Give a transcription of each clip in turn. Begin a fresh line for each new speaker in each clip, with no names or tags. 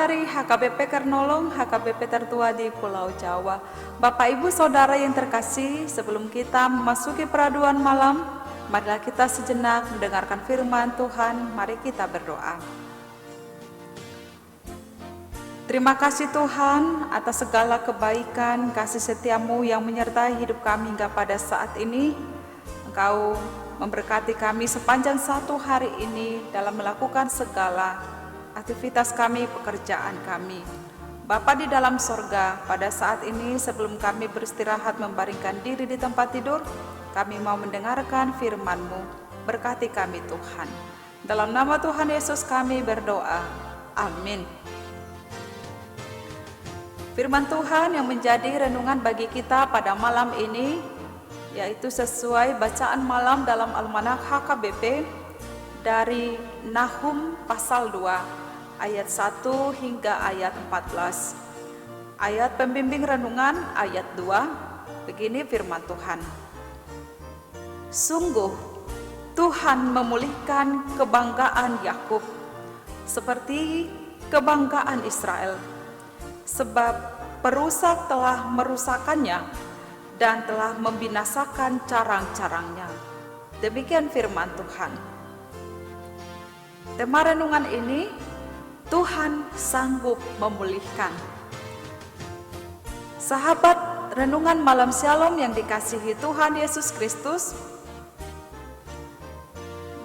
dari HKBP Kernolong, HKBP tertua di Pulau Jawa. Bapak Ibu Saudara yang terkasih, sebelum kita memasuki peraduan malam, marilah kita sejenak mendengarkan firman Tuhan. Mari kita berdoa. Terima kasih Tuhan atas segala kebaikan, kasih setiamu yang menyertai hidup kami hingga pada saat ini. Engkau memberkati kami sepanjang satu hari ini dalam melakukan segala aktivitas kami, pekerjaan kami. Bapa di dalam sorga, pada saat ini sebelum kami beristirahat membaringkan diri di tempat tidur, kami mau mendengarkan firman-Mu. Berkati kami Tuhan. Dalam nama Tuhan Yesus kami berdoa. Amin. Firman Tuhan yang menjadi renungan bagi kita pada malam ini, yaitu sesuai bacaan malam dalam Almanak HKBP dari Nahum pasal 2. Ayat 1 hingga ayat 14. Ayat pembimbing renungan ayat 2. Begini firman Tuhan. Sungguh Tuhan memulihkan kebanggaan Yakub seperti kebanggaan Israel, sebab perusak telah merusakannya dan telah membinasakan carang-carangnya. Demikian firman Tuhan. Tema renungan ini, Tuhan sanggup memulihkan. Sahabat renungan malam Shalom yang dikasihi Tuhan Yesus Kristus,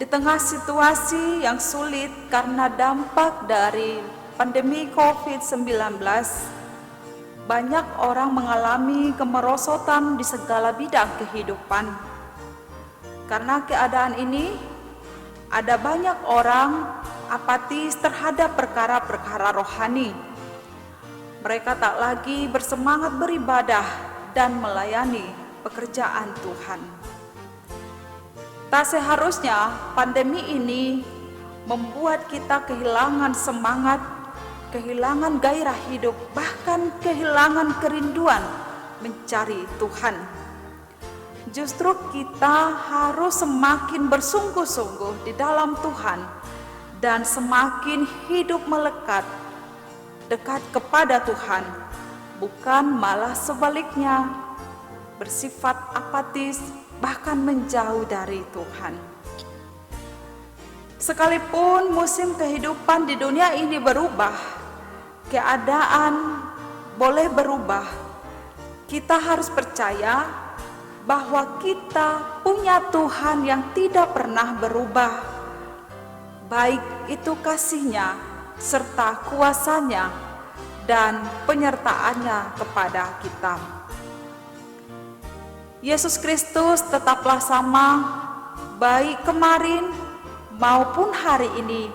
di tengah situasi yang sulit karena dampak dari pandemi COVID-19, banyak orang mengalami kemerosotan di segala bidang kehidupan. Karena keadaan ini, ada banyak orang apatis terhadap perkara-perkara rohani. Mereka tak lagi bersemangat beribadah dan melayani pekerjaan Tuhan. Tak seharusnya pandemi ini membuat kita kehilangan semangat, kehilangan gairah hidup, bahkan kehilangan kerinduan mencari Tuhan. Justru kita harus semakin bersungguh-sungguh di dalam Tuhan dan semakin hidup melekat, dekat kepada Tuhan, bukan malah sebaliknya, bersifat apatis, bahkan menjauh dari Tuhan. Sekalipun musim kehidupan di dunia ini berubah, keadaan boleh berubah, kita harus percaya bahwa kita punya Tuhan yang tidak pernah berubah, baik itu kasih-Nya serta kuasa-Nya dan penyertaan-Nya kepada kita. Yesus Kristus tetaplah sama, baik kemarin maupun hari ini,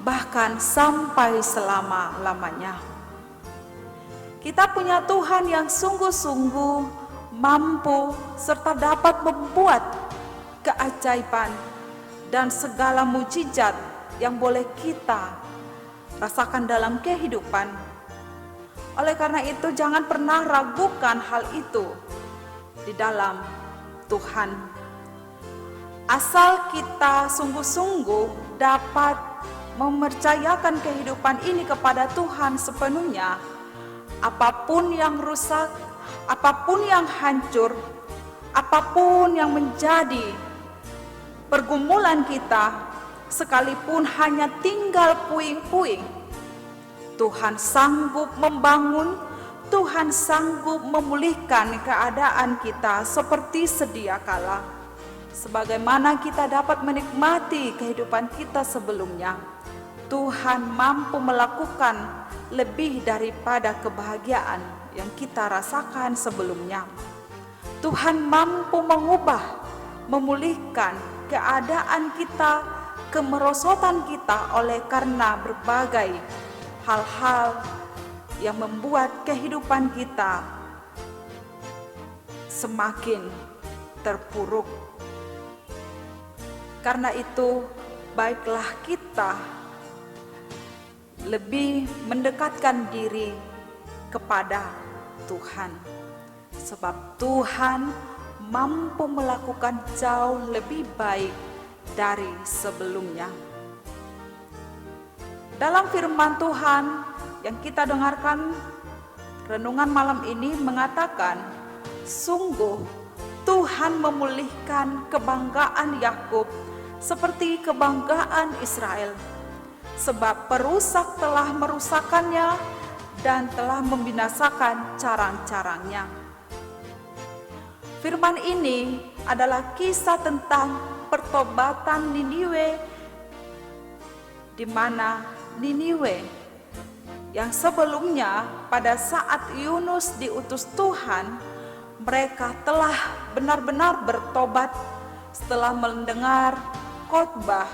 bahkan sampai selama-lamanya. Kita punya Tuhan yang sungguh-sungguh mampu serta dapat membuat keajaiban dan segala mujizat yang boleh kita rasakan dalam kehidupan. Oleh karena itu, jangan pernah ragukan hal itu di dalam Tuhan. Asal kita sungguh-sungguh dapat mempercayakan kehidupan ini kepada Tuhan sepenuhnya, apapun yang rusak, apapun yang hancur, apapun yang menjadi pergumulan kita, sekalipun hanya tinggal puing-puing, Tuhan sanggup membangun, Tuhan sanggup memulihkan keadaan kita seperti sedia kala, sebagaimana kita dapat menikmati kehidupan kita sebelumnya. Tuhan mampu melakukan lebih daripada kebahagiaan yang kita rasakan sebelumnya. Tuhan mampu mengubah, memulihkan keadaan kita, kemerosotan kita oleh karena berbagai hal-hal yang membuat kehidupan kita semakin terpuruk. Karena itu, baiklah kita lebih mendekatkan diri kepada Tuhan, sebab Tuhan mampu melakukan jauh lebih baik dari sebelumnya. Dalam firman Tuhan yang kita dengarkan renungan malam ini mengatakan, sungguh Tuhan memulihkan kebanggaan Yakub seperti kebanggaan Israel, sebab perusak telah merusakkannya dan telah membinasakan carang-carangnya. Firman ini adalah kisah tentang pertobatan Niniwe, di mana Niniwe yang sebelumnya pada saat Yunus diutus Tuhan, mereka telah benar-benar bertobat setelah mendengar khotbah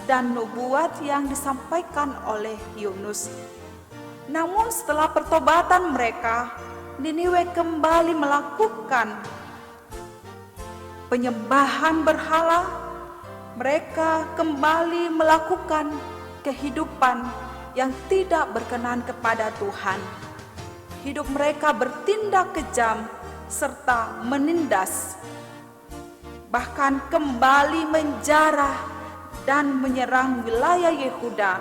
dan nubuat yang disampaikan oleh Yunus. Namun setelah pertobatan mereka, Niniwe kembali melakukan penyembahan berhala. Mereka kembali melakukan kehidupan yang tidak berkenan kepada Tuhan. Hidup mereka bertindak kejam serta menindas, bahkan kembali menjarah dan menyerang wilayah Yehuda,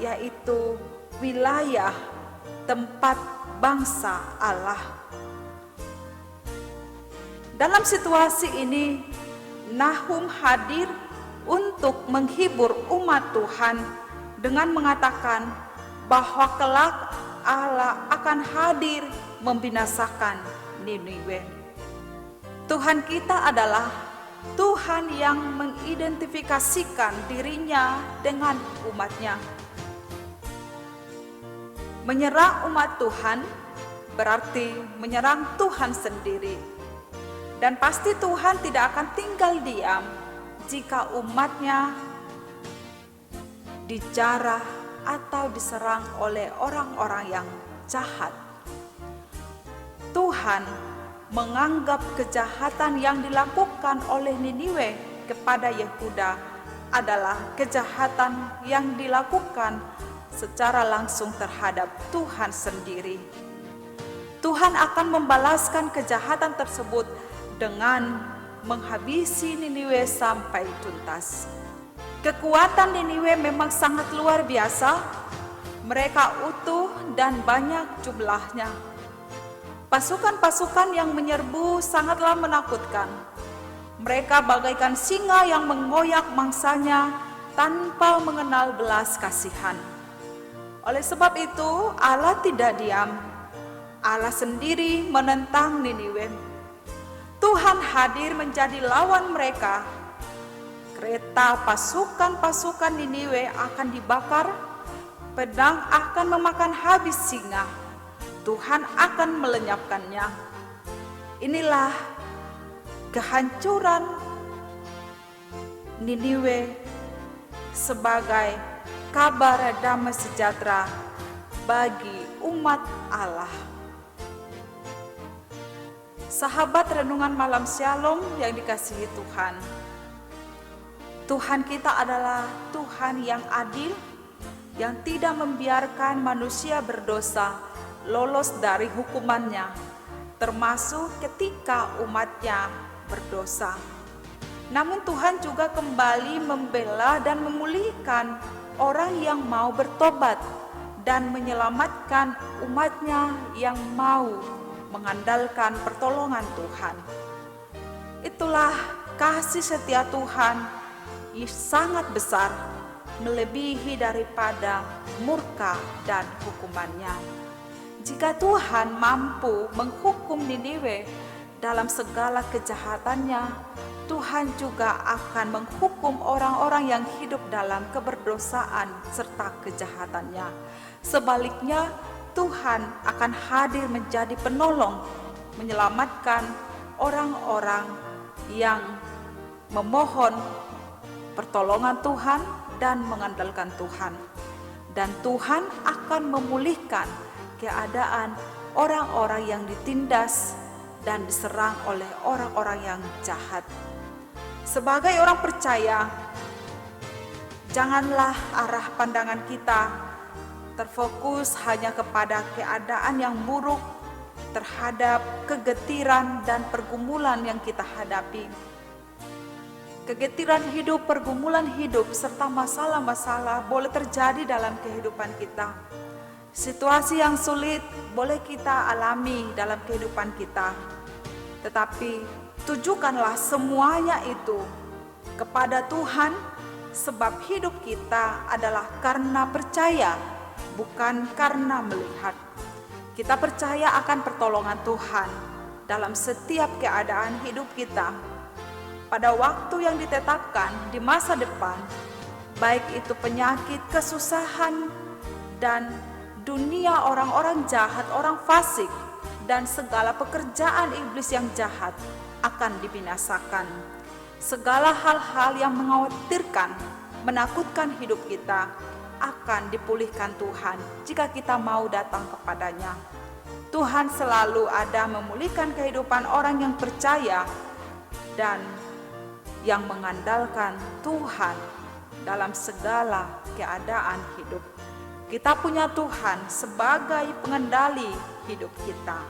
yaitu wilayah tempat bangsa Allah. Dalam situasi ini, Nahum hadir untuk menghibur umat Tuhan dengan mengatakan bahwa kelak Allah akan hadir membinasakan Niniwe. Tuhan kita adalah Tuhan yang mengidentifikasikan dirinya dengan umatnya. Menyerang umat Tuhan berarti menyerang Tuhan sendiri. Dan pasti Tuhan tidak akan tinggal diam jika umatnya dijarah atau diserang oleh orang-orang yang jahat. Tuhan menganggap kejahatan yang dilakukan oleh Niniwe kepada Yehuda adalah kejahatan yang dilakukan secara langsung terhadap Tuhan sendiri. Tuhan akan membalaskan kejahatan tersebut dengan menghabisi Niniwe sampai tuntas. Kekuatan Niniwe memang sangat luar biasa. Mereka utuh dan banyak jumlahnya. Pasukan-pasukan yang menyerbu sangatlah menakutkan. Mereka bagaikan singa yang mengoyak mangsanya tanpa mengenal belas kasihan. Oleh sebab itu, Allah tidak diam. Allah sendiri menentang Niniwe. Tuhan hadir menjadi lawan mereka. Kereta pasukan-pasukan Niniwe akan dibakar, pedang akan memakan habis singa. Tuhan akan melenyapkannya. Inilah kehancuran Niniwe sebagai kabar damai sejahtera bagi umat Allah. Sahabat renungan malam Shalom yang dikasihi Tuhan. Tuhan kita adalah Tuhan yang adil, yang tidak membiarkan manusia berdosa lolos dari hukumannya, termasuk ketika umatnya berdosa. Namun Tuhan juga kembali membela dan memulihkan orang yang mau bertobat dan menyelamatkan umatnya yang mau mengandalkan pertolongan Tuhan. Itulah kasih setia Tuhan yang sangat besar, melebihi daripada murka dan hukumannya. Jika Tuhan mampu menghukum Niniwe dalam segala kejahatannya, Tuhan juga akan menghukum orang-orang yang hidup dalam keberdosaan serta kejahatannya. Sebaliknya, Tuhan akan hadir menjadi penolong, menyelamatkan orang-orang yang memohon pertolongan Tuhan dan mengandalkan Tuhan. Dan Tuhan akan memulihkan keadaan orang-orang yang ditindas dan diserang oleh orang-orang yang jahat. Sebagai orang percaya, janganlah arah pandangan kita terfokus hanya kepada keadaan yang buruk terhadap kegetiran dan pergumulan yang kita hadapi. Kegetiran hidup, pergumulan hidup, serta masalah-masalah boleh terjadi dalam kehidupan kita. Situasi yang sulit boleh kita alami dalam kehidupan kita, tetapi tujukanlah semuanya itu kepada Tuhan, sebab hidup kita adalah karena percaya, bukan karena melihat. Kita percaya akan pertolongan Tuhan dalam setiap keadaan hidup kita. Pada waktu yang ditetapkan di masa depan, baik itu penyakit, kesusahan, dan dunia orang-orang jahat, orang fasik, dan segala pekerjaan iblis yang jahat akan dibinasakan. Segala hal-hal yang mengkhawatirkan, menakutkan hidup kita akan dipulihkan Tuhan jika kita mau datang kepadanya. Tuhan selalu ada memulihkan kehidupan orang yang percaya dan yang mengandalkan Tuhan dalam segala keadaan hidup. Kita punya Tuhan sebagai pengendali hidup kita.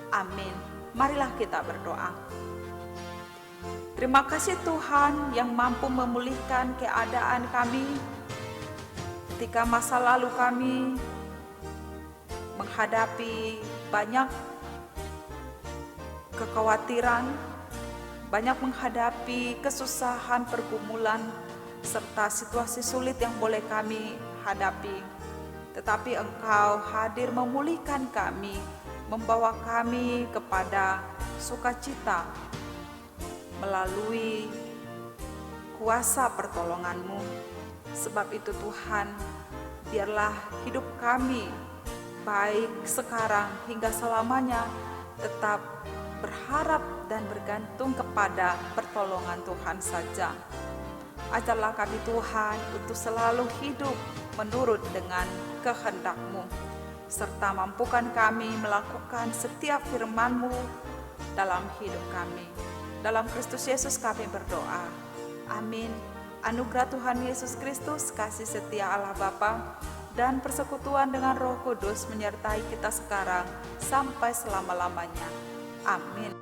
Amin. Marilah kita berdoa. Terima kasih Tuhan yang mampu memulihkan keadaan kami ketika masa lalu kami menghadapi banyak kekhawatiran, banyak menghadapi kesusahan, pergumulan, serta situasi sulit yang boleh kami hadapi. Tetapi Engkau hadir memulihkan kami, membawa kami kepada sukacita melalui kuasa pertolongan-Mu. Sebab itu Tuhan, biarlah hidup kami baik sekarang hingga selamanya tetap berharap dan bergantung kepada pertolongan Tuhan saja. Ajarlah kami Tuhan untuk selalu hidup menurut dengan kehendak-Mu, serta mampukan kami melakukan setiap firman-Mu dalam hidup kami. Dalam Kristus Yesus kami berdoa. Amin. Anugerah Tuhan Yesus Kristus, kasih setia Allah Bapa, dan persekutuan dengan Roh Kudus menyertai kita sekarang sampai selama-lamanya. Amin.